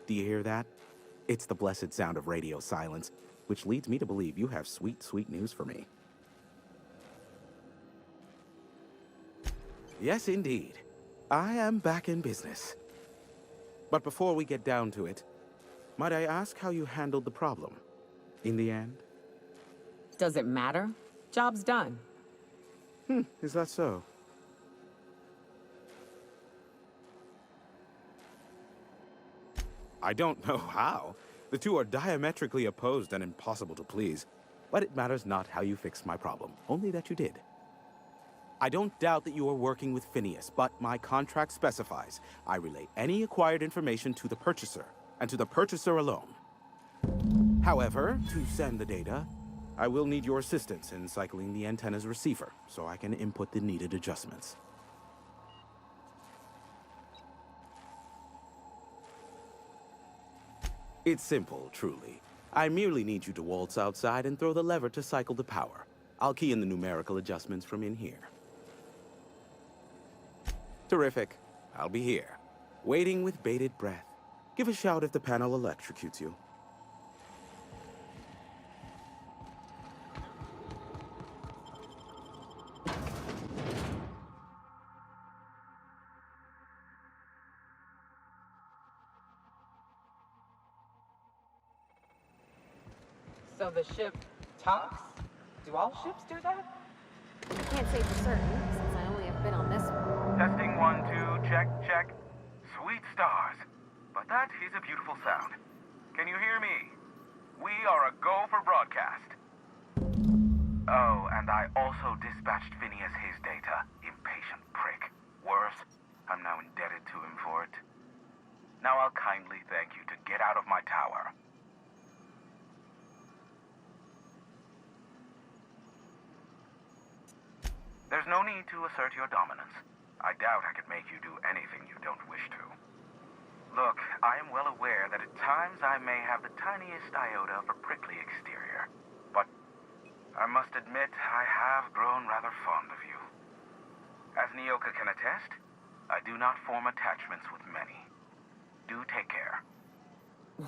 Do you hear that? It's the blessed sound of radio silence, which leads me to believe you have sweet, sweet news for me. Yes, indeed. I am back in business. But before we get down to it, might I ask how you handled the problem? In the end? Does it matter? Job's done. Is that so? I don't know how. The two are diametrically opposed and impossible to please. But it matters not how you fixed my problem, only that you did. I don't doubt that you are working with Phineas, but my contract specifies I relay any acquired information to the purchaser, and to the purchaser alone. However, to send the data, I will need your assistance in cycling the antenna's receiver, so I can input the needed adjustments. It's simple, truly. I merely need you to waltz outside and throw the lever to cycle the power. I'll key in the numerical adjustments from in here. Terrific. I'll be here, waiting with bated breath. Give a shout if the panel electrocutes you. So the ship talks? Do all ships do that? I can't say for certain, since I only have been on this one. Testing 1, 2, check, check. Sweet stars. But that is a beautiful sound. Can you hear me? We are a go for broadcast. Oh, and I also dispatched Phineas his data. Impatient prick. Worse, I'm now indebted to him for it. Now I'll kindly thank you to get out of my tower. There's no need to assert your dominance. I doubt I could make you do anything you don't wish to. Look, I am well aware that at times I may have the tiniest iota of a prickly exterior. But I must admit I have grown rather fond of you. As Nyoka can attest, I do not form attachments with many. Do take care.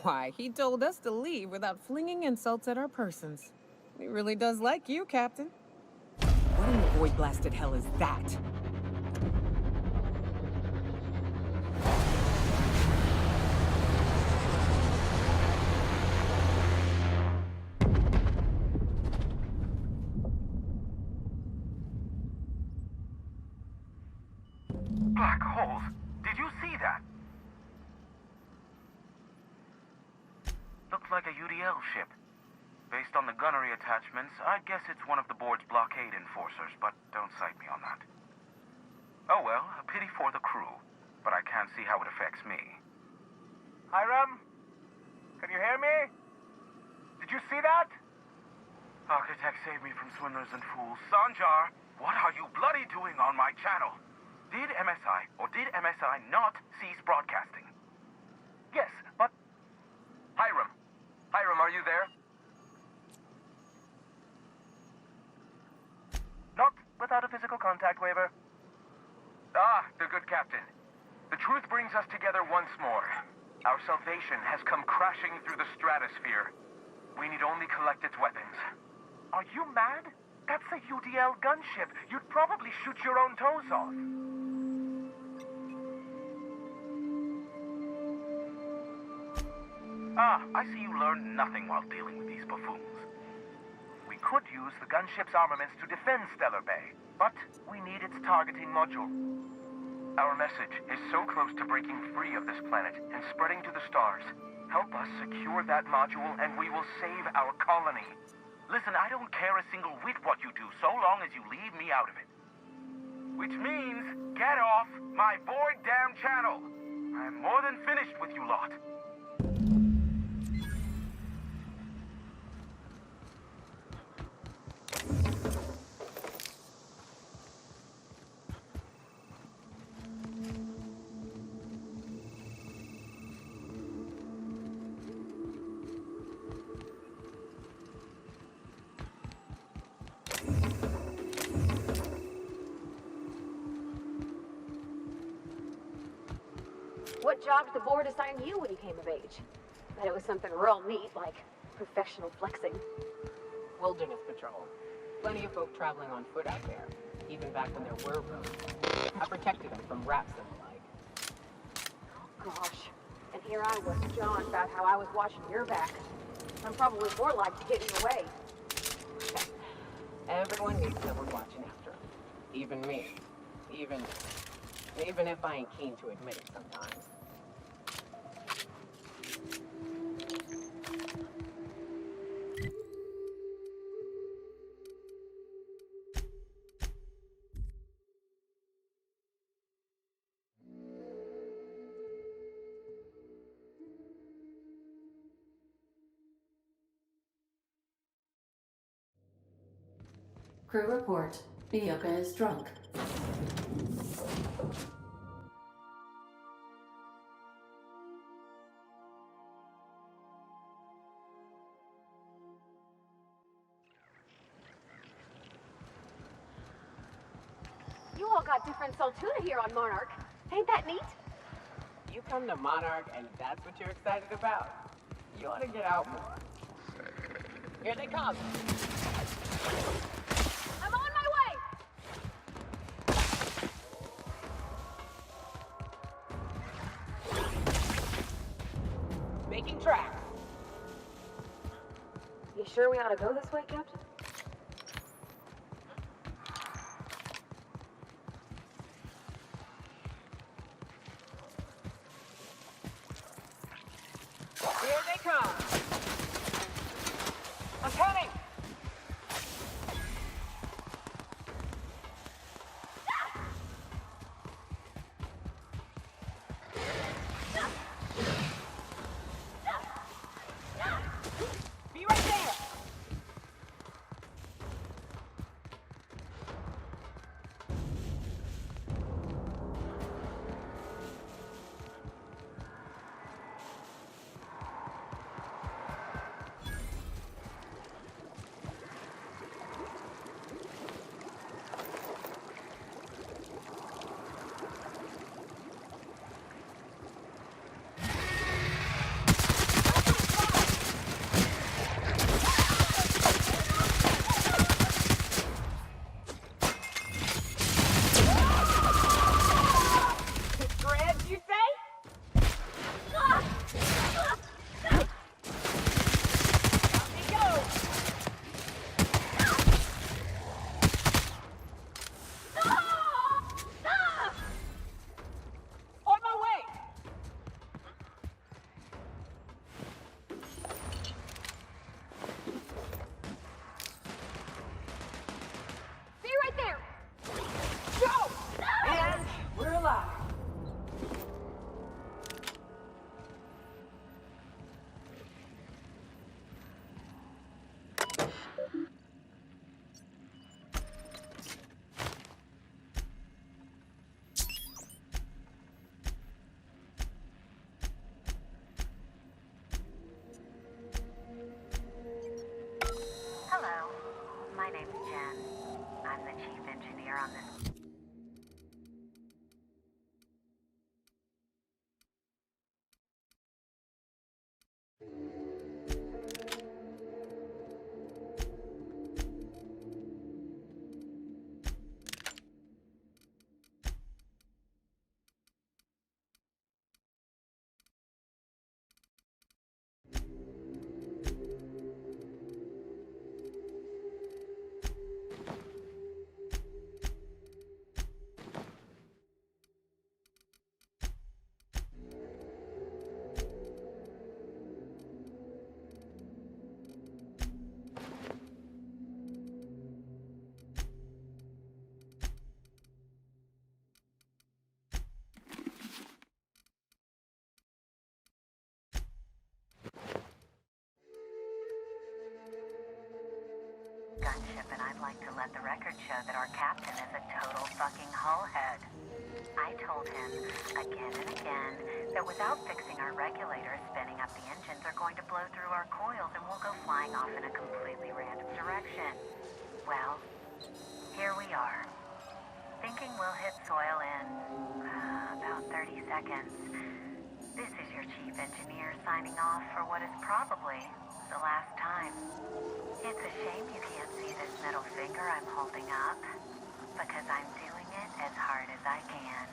Why, he told us to leave without flinging insults at our persons. He really does like you, Captain. What in the void-blasted hell is that? Black holes! Did you see that? Looks like a UDL ship. Based on the gunnery attachments, I guess it's one of the board's blockade enforcers, but don't cite me on that. Oh well, a pity for the crew, but I can't see how it affects me. Hiram? Can you hear me? Did you see that? Architect, save me from swindlers and fools. Sanjar, what are you bloody doing on my channel? Did MSI, or did MSI not cease broadcasting? Yes, but... Hiram! Hiram, are you there? Not without a physical contact waiver. Ah, the good captain. The truth brings us together once more. Our salvation has come crashing through the stratosphere. We need only collect its weapons. Are you mad? That's a UDL gunship. You'd probably shoot your own toes off. Ah, I see you learned nothing while dealing with these buffoons. We could use the gunship's armaments to defend Stellar Bay, but we need its targeting module. Our message is so close to breaking free of this planet and spreading to the stars. Help us secure that module and we will save our colony. Listen, I don't care a single whit what you do, so long as you leave me out of it. Which means, get off my void damn channel! I'm more than finished with you lot. what job did the board assign you when you came of age? Bet it was something real neat, like professional flexing. Wilderness patrol. Plenty of folk traveling on foot out there, even back when there were roads. I protected them from rats and the like. Oh gosh. And here I was jawing about how I was watching your back. I'm probably more likely to get in the way. Everyone needs someone watching after them. Even me. Even if I ain't keen to admit it sometimes. Crew report. Miyuka is drunk. You all got different Saltuna here on Monarch. Ain't that neat? You come to Monarch and that's what you're excited about? You ought to get out more. Here they come. I'm on my way! Making tracks. You sure we ought to go this way, Captain? Here they come. I'm coming. Be right there. Dreads, you say? Out we go. On my way. Stay right there! Go! And we're alive. Hello, my name's Jen. I'm the chief engineer on this. Gunship, and I'd like to let the record show that our captain is a total fucking hullhead. I told him again and again that without fixing our regulators, spinning up the engines are going to blow through our coils and we'll go flying off in a completely random direction. Well, here we are. Thinking we'll hit soil in about 30 seconds. This is your chief engineer signing off for what is probably the last time. It's a shame you can't see this middle finger I'm holding up, because I'm doing it as hard as I can.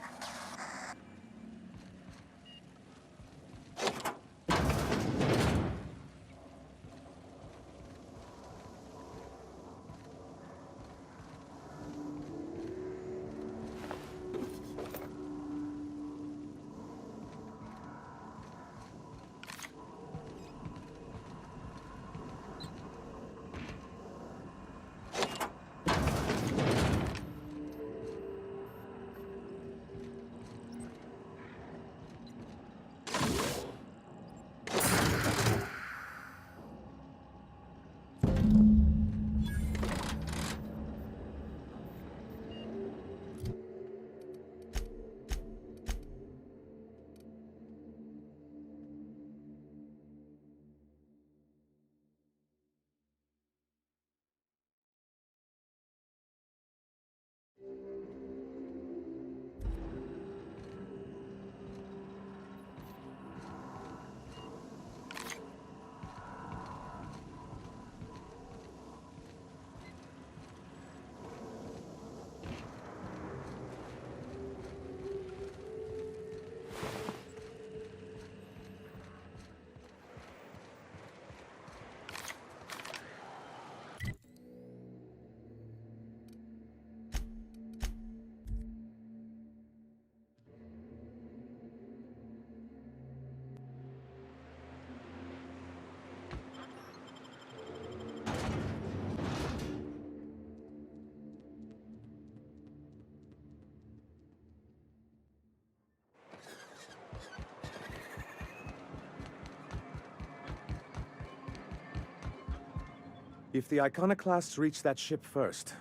If the iconoclasts reach that ship first,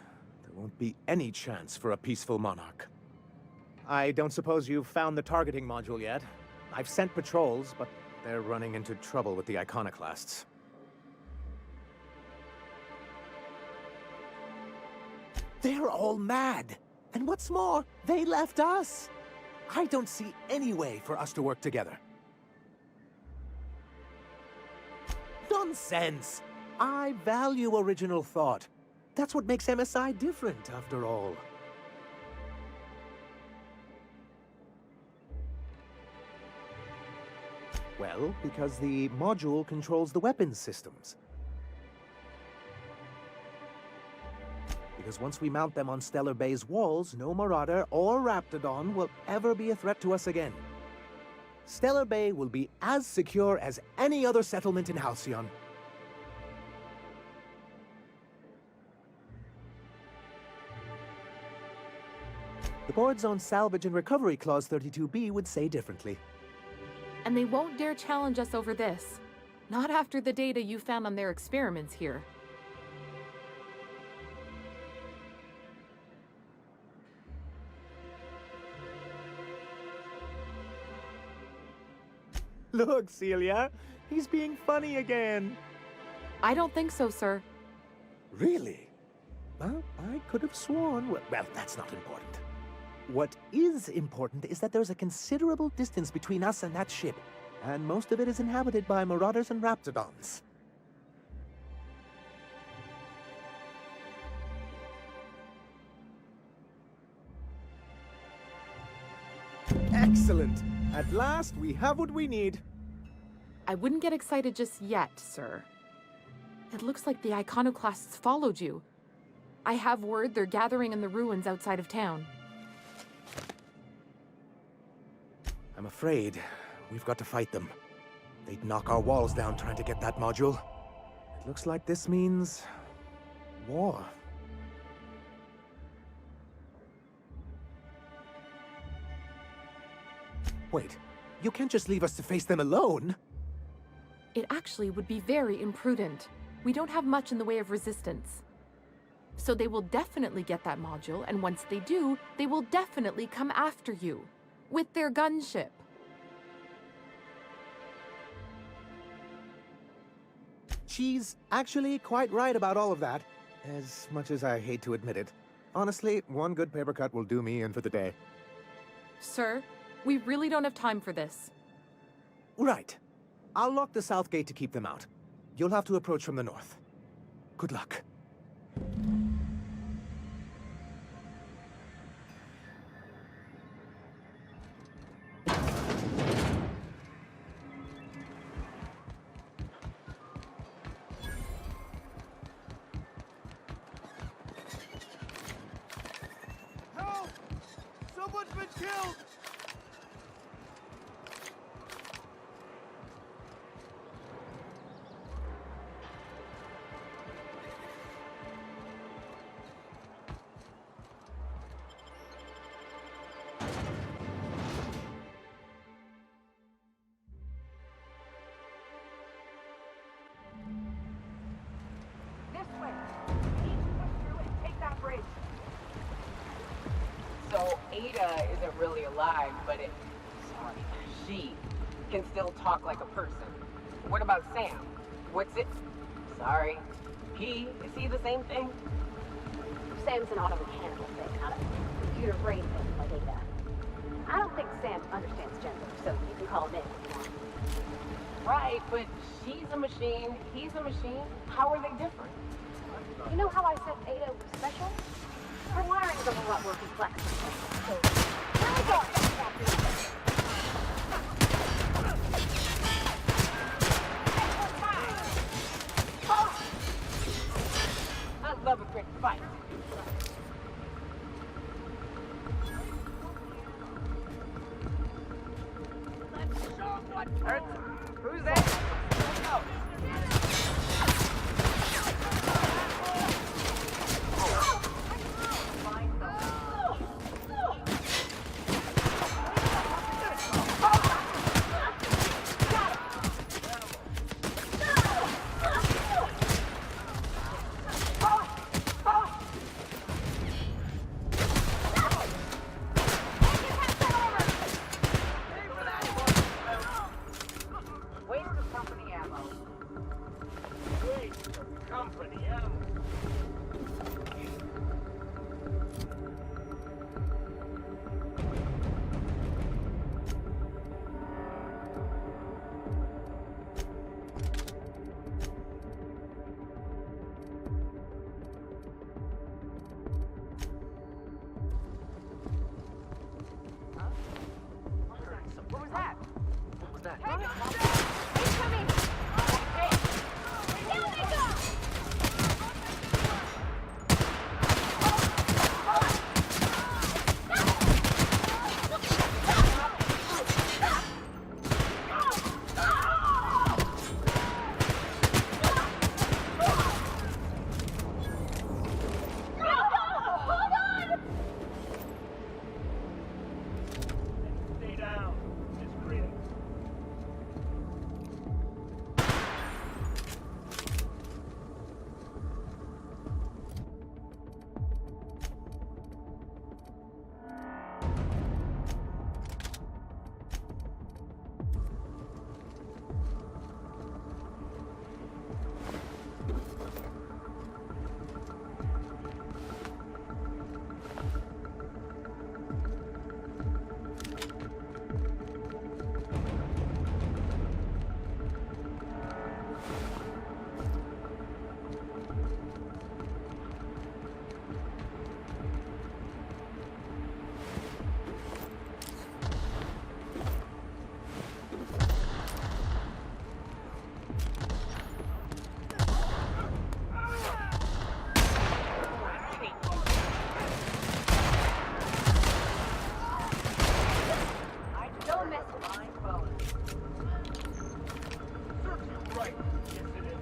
there won't be any chance for a peaceful monarch. I don't suppose you've found the targeting module yet. I've sent patrols, but they're running into trouble with the iconoclasts. They're all mad! And what's more, they left us! I don't see any way for us to work together. Nonsense! I value original thought. That's what makes MSI different, after all. Well, because the module controls the weapons systems. Because once we mount them on Stellar Bay's walls, no Marauder or Raptidon will ever be a threat to us again. Stellar Bay will be as secure as any other settlement in Halcyon. The board's own Salvage and Recovery Clause 32B would say differently. And they won't dare challenge us over this. Not after the data you found on their experiments here. Look, Celia, he's being funny again. I don't think so, sir. Really? Well, I could have sworn... Well, that's not important. What is important is that there's a considerable distance between us and that ship, and most of it is inhabited by Marauders and Raptidons. Excellent! At last, we have what we need. I wouldn't get excited just yet, sir. It looks like the iconoclasts followed you. I have word they're gathering in the ruins outside of town. I'm afraid we've got to fight them. They'd knock our walls down trying to get that module. It looks like this means... war. Wait, you can't just leave us to face them alone! It actually would be very imprudent. We don't have much in the way of resistance. So they will definitely get that module, and once they do, they will definitely come after you. With their gunship. She's actually quite right about all of that, as much as I hate to admit it. Honestly, one good paper cut will do me in for the day. Sir, we really don't have time for this. Right. I'll lock the south gate to keep them out. You'll have to approach from the north. Good luck. Help! Someone's been killed! This way. We need to push through and take that bridge. So Ada isn't really alive, but she can still talk like a person. What about Sam? What's it? Sorry. Is he the same thing? Sam's an automechanical thing, not a computer brain thing like Ada. I don't think Sam understands gender, so you can call him in if you want. Right, but she's a machine, he's a machine. How are they different? You know how I said Ada was special? Her wiring's a whole lot more complex. So, here we go! I love a great fight. Who's that? Waste of company ammo. Waste of company ammo. What was that? What was that? He's coming! Down they go! Stay down. It's grid. Don't mess with my phone. Serves you right. Yes, it is.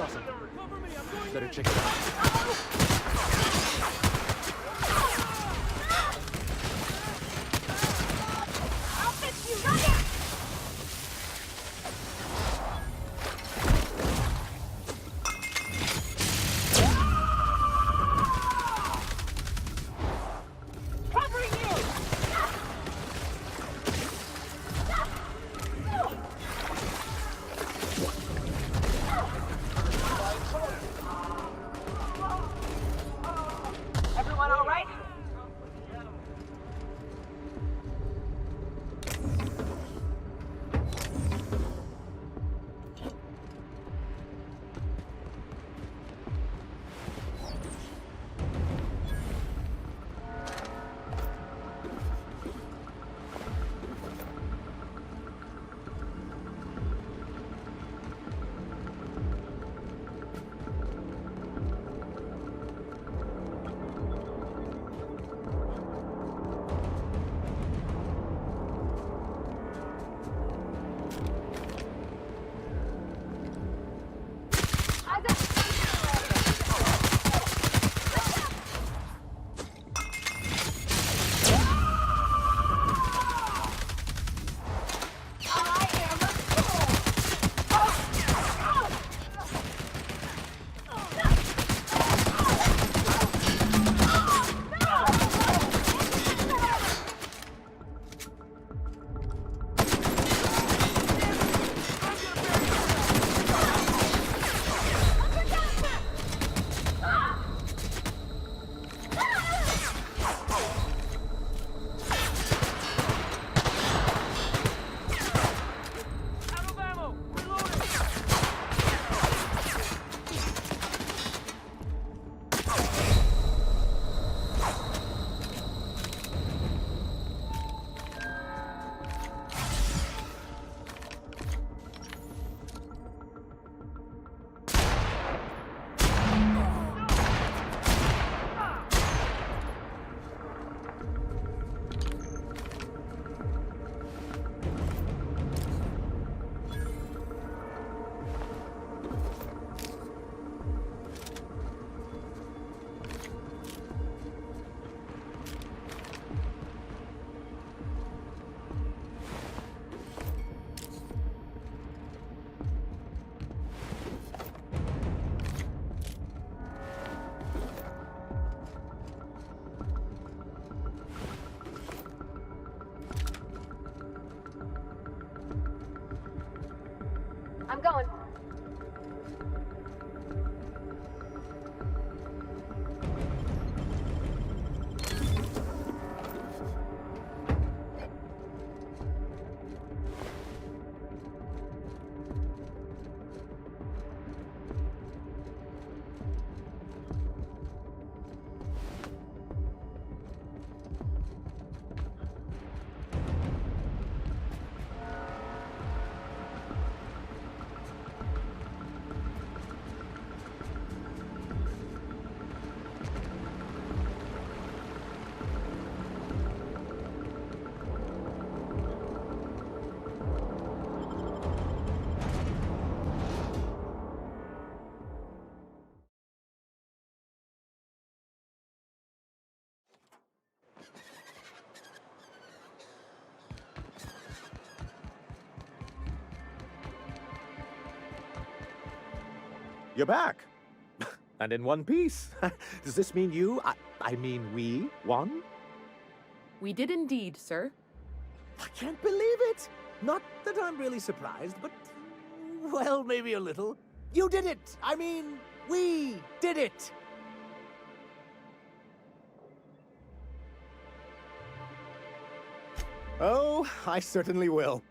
Awesome. Better check it out. I'll fix you right now! Covering you! I'm going. You're back. And in one piece. Does this mean I mean we, won? We did indeed, sir. I can't believe it! Not that I'm really surprised, but... well, maybe a little. You did it! I mean, we did it! Oh, I certainly will.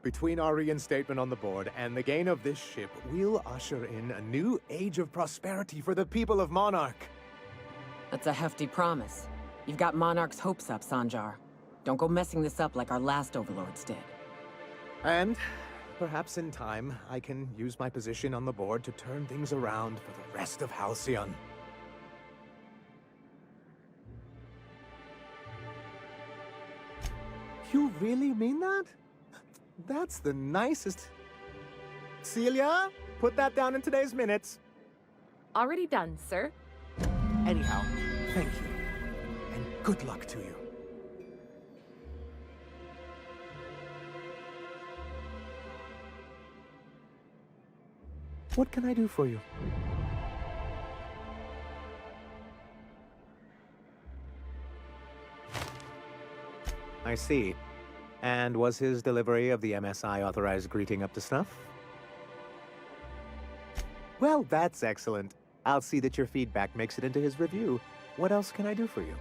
Between our reinstatement on the board and the gain of this ship, we'll usher in a new age of prosperity for the people of Monarch. That's a hefty promise. You've got Monarch's hopes up, Sanjar. Don't go messing this up like our last overlords did. And perhaps in time, I can use my position on the board to turn things around for the rest of Halcyon. You really mean that? That's the nicest... Celia, put that down in today's minutes. Already done, sir. Anyhow, thank you. And good luck to you. What can I do for you? I see. And was his delivery of the MSI authorized greeting up to snuff? Well, that's excellent. I'll see that your feedback makes it into his review. What else can I do for you?